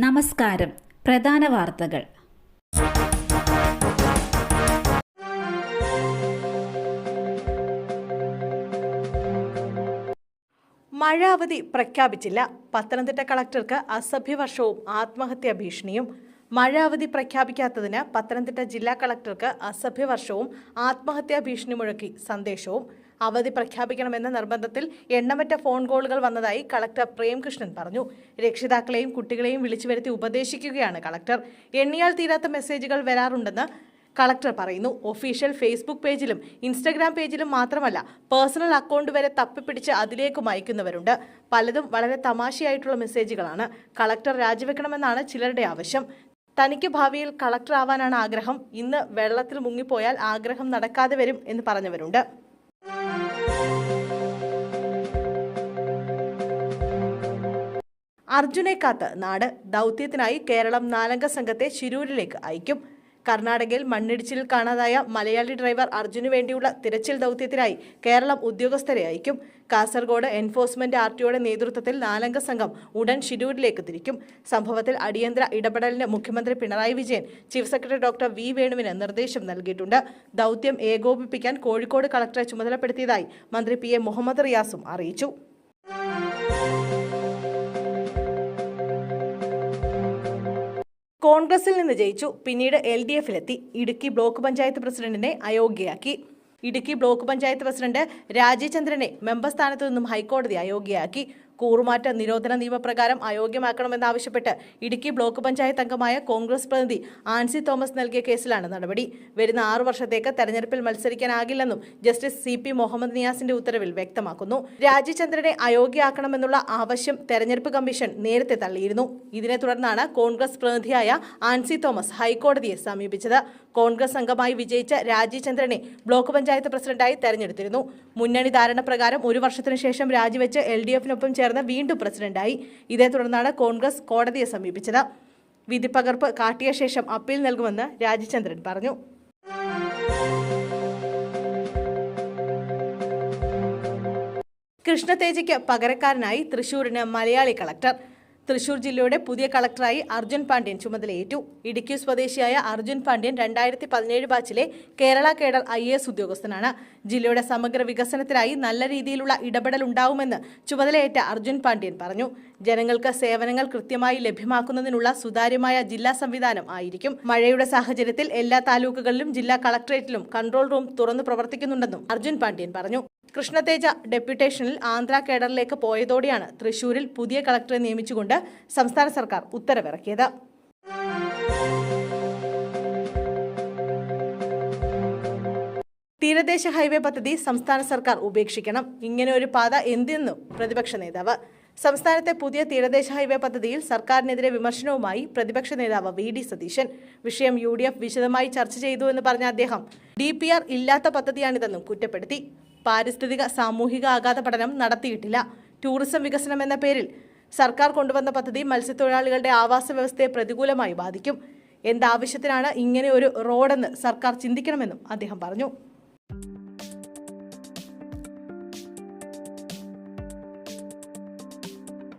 നമസ്കാരം. പ്രധാന വാർത്തകൾ. മഴ അവധി പ്രഖ്യാപിച്ചില്ല. പത്തനംതിട്ട കളക്ടർക്ക് അസഭ്യവർഷവും ആത്മഹത്യാ ഭീഷണിയും. മഴ അവധി പ്രഖ്യാപിക്കാത്തതിന് പത്തനംതിട്ട ജില്ലാ കളക്ടർക്ക് അസഭ്യവർഷവും ആത്മഹത്യാ ഭീഷണി മുഴക്കി സന്ദേശവും. അവധി പ്രഖ്യാപിക്കണമെന്ന നിർബന്ധത്തിൽ എണ്ണമറ്റ ഫോൺ കോളുകൾ വന്നതായി കളക്ടർ പ്രേംകൃഷ്ണൻ പറഞ്ഞു. രക്ഷിതാക്കളെയും കുട്ടികളെയും വിളിച്ചു വരുത്തി ഉപദേശിക്കുകയാണ് കളക്ടർ. എണ്ണിയാൽ തീരാത്ത മെസ്സേജുകൾ വരാറുണ്ടെന്ന് കളക്ടർ പറയുന്നു. ഒഫീഷ്യൽ ഫേസ്ബുക്ക് പേജിലും ഇൻസ്റ്റഗ്രാം പേജിലും മാത്രമല്ല, പേഴ്സണൽ അക്കൗണ്ട് വരെ തപ്പിപ്പിടിച്ച് അതിലേക്കും അയക്കുന്നവരുണ്ട്. പലതും വളരെ തമാശയായിട്ടുള്ള മെസ്സേജുകളാണ്. കളക്ടർ രാജിവെക്കണമെന്നാണ് ചിലരുടെ ആവശ്യം. തനിക്ക് ഭാവിയിൽ കളക്ടർ ആവാനാണ് ആഗ്രഹം. ഇന്ന് വെള്ളത്തിൽ മുങ്ങിപ്പോയാൽ ആഗ്രഹം നടക്കാതെ വരും എന്ന് പറഞ്ഞവരുണ്ട്. അർജുനെ കാത്ത് നാട്. ദൗത്യത്തിനായി കേരളം 4 സംഘത്തെ ശിരൂരിലേക്ക് അയക്കും. കർണാടകയിൽ മണ്ണിടിച്ചിലിൽ കാണാതായ മലയാളി ഡ്രൈവർ അർജുനു വേണ്ടിയുള്ള തിരച്ചിൽ ദൗത്യത്തിനായി കേരളം ഉദ്യോഗസ്ഥരെ അയക്കും. കാസർഗോഡ് എൻഫോഴ്സ്മെന്റ് ആർടിഒയുടെ നേതൃത്വത്തിൽ 4 സംഘം ഉടൻ ശിരൂരിലേക്ക് തിരിക്കും. സംഭവത്തിൽ അടിയന്തര ഇടപെടലിന് മുഖ്യമന്ത്രി Pinarayi Vijayan chief secretary doctor V വേണുവിന് നിർദ്ദേശം നൽകിയിട്ടുണ്ട്. ദൗത്യം ഏകോപിപ്പിക്കാൻ കോഴിക്കോട് കളക്ടറെ ചുമതലപ്പെടുത്തിയതായി മന്ത്രി പി എ മുഹമ്മദ് റിയാസും അറിയിച്ചു. കോൺഗ്രസിൽ നിന്ന് ജയിച്ചു, പിന്നീട് LDFിലെത്തി. ഇടുക്കി ബ്ലോക്ക് പഞ്ചായത്ത് പ്രസിഡന്റിനെ അയോഗ്യയാക്കി. ഇടുക്കി ബ്ലോക്ക് പഞ്ചായത്ത് പ്രസിഡന്റ് രാജീചന്ദ്രനെ മെമ്പർ സ്ഥാനത്തു നിന്നും ഹൈക്കോടതി അയോഗ്യയാക്കി. കൂറുമാറ്റ നിരോധന നിയമപ്രകാരം അയോഗ്യമാക്കണമെന്നാവശ്യപ്പെട്ട് ഇടുക്കി ബ്ലോക്ക് പഞ്ചായത്ത് അംഗമായ കോൺഗ്രസ് പ്രതിനിധി ആൻസി തോമസ് നൽകിയ കേസിലാണ് നടപടി. വരുന്ന 6 വർഷത്തേക്ക് തെരഞ്ഞെടുപ്പിൽ മത്സരിക്കാനാകില്ലെന്നും ജസ്റ്റിസ് CP മുഹമ്മദ് നിയാസിന്റെ ഉത്തരവിൽ വ്യക്തമാക്കുന്നു. രാജീചന്ദ്രനെ അയോഗ്യയാക്കണമെന്നുള്ള ആവശ്യം തെരഞ്ഞെടുപ്പ് കമ്മീഷൻ നേരത്തെ തള്ളിയിരുന്നു. ഇതിനെ തുടർന്നാണ് കോൺഗ്രസ് പ്രതിനിധിയായ ആൻസി തോമസ് ഹൈക്കോടതിയെ സമീപിച്ചത്. കോൺഗ്രസ് അംഗമായി വിജയിച്ച രാജീചന്ദ്രനെ ബ്ലോക്ക് പഞ്ചായത്ത് പ്രസിഡന്റായി തെരഞ്ഞെടുത്തിരുന്നു. മുന്നണി ധാരണ പ്രകാരം 1 വർഷത്തിനു ശേഷം രാജിവെച്ച് LDFിനൊപ്പം ചേർന്ന് വീണ്ടും പ്രസിഡന്റായി. ഇതേ തുടർന്നാണ് കോൺഗ്രസ് കോടതിയെ സമീപിച്ചത്. വിധിപ്പകർപ്പ് കാട്ടിയ ശേഷം അപ്പീൽ നൽകുമെന്ന് രാജീചന്ദ്രൻ പറഞ്ഞു. കൃഷ്ണതേജയ്ക്ക് പകരക്കാരനായി തൃശൂരിന് മലയാളി കളക്ടർ. തൃശൂർ ജില്ലയുടെ പുതിയ കളക്ടറായി അർജുൻ പാണ്ഡ്യൻ ചുമതലയേറ്റു. ഇടുക്കി സ്വദേശിയായ അർജുൻ പാണ്ഡ്യൻ 2017 ബാച്ചിലെ കേരള കേഡർ IAS ഉദ്യോഗസ്ഥനാണ്. ജില്ലയുടെ സമഗ്ര വികസനത്തിനായി നല്ല രീതിയിലുള്ള ഇടപെടൽ ഉണ്ടാവുമെന്ന് ചുമതലയേറ്റ അർജുൻ പാണ്ഡ്യൻ പറഞ്ഞു. ജനങ്ങൾക്ക് സേവനങ്ങൾ കൃത്യമായി ലഭ്യമാക്കുന്നതിനുള്ള സുതാര്യമായ ജില്ലാ സംവിധാനം ആയിരിക്കും. മഴയുടെ സാഹചര്യത്തിൽ എല്ലാ താലൂക്കുകളിലും ജില്ലാ കളക്ടറേറ്റിലും കൺട്രോൾ റൂം തുറന്നു പ്രവർത്തിക്കുന്നുണ്ടെന്നും അർജുൻ പാണ്ഡ്യൻ പറഞ്ഞു. കൃഷ്ണതേജ ഡെപ്യൂട്ടേഷനിൽ ആന്ധ്ര കേഡറിലേക്ക് പോയതോടെയാണ് തൃശൂരിൽ പുതിയ കളക്ടറെ നിയമിച്ചുകൊണ്ട് സംസ്ഥാന സർക്കാർ ഉത്തരവിറക്കിയത്. തീരദേശ ഹൈവേ പദ്ധതി സംസ്ഥാന സർക്കാർ ഉപേക്ഷിക്കണം. ഇങ്ങനെ ഒരു പാത എന്തെന്നും പ്രതിപക്ഷ നേതാവ്. സംസ്ഥാനത്തെ പുതിയ തീരദേശ ഹൈവേ പദ്ധതിയിൽ സർക്കാരിനെതിരെ വിമർശനവുമായി പ്രതിപക്ഷ നേതാവ് VD സതീശൻ. വിഷയം UDF വിശദമായി ചർച്ച ചെയ്തു എന്ന് പറഞ്ഞ അദ്ദേഹം DPR ഇല്ലാത്ത പദ്ധതിയാണിതെന്നും കുറ്റപ്പെടുത്തി. പാരിസ്ഥിതിക സാമൂഹിക ആഘാത പഠനം നടത്തിയിട്ടില്ല. ടൂറിസം വികസനം എന്ന പേരിൽ സർക്കാർ കൊണ്ടുവന്ന പദ്ധതി മത്സ്യത്തൊഴിലാളികളുടെ ആവാസ വ്യവസ്ഥയെ പ്രതികൂലമായി ബാധിക്കും. എന്താവശ്യത്തിനാണ് ഇങ്ങനെ ഒരു റോഡെന്ന് സർക്കാർ ചിന്തിക്കണമെന്നും അദ്ദേഹം പറഞ്ഞു.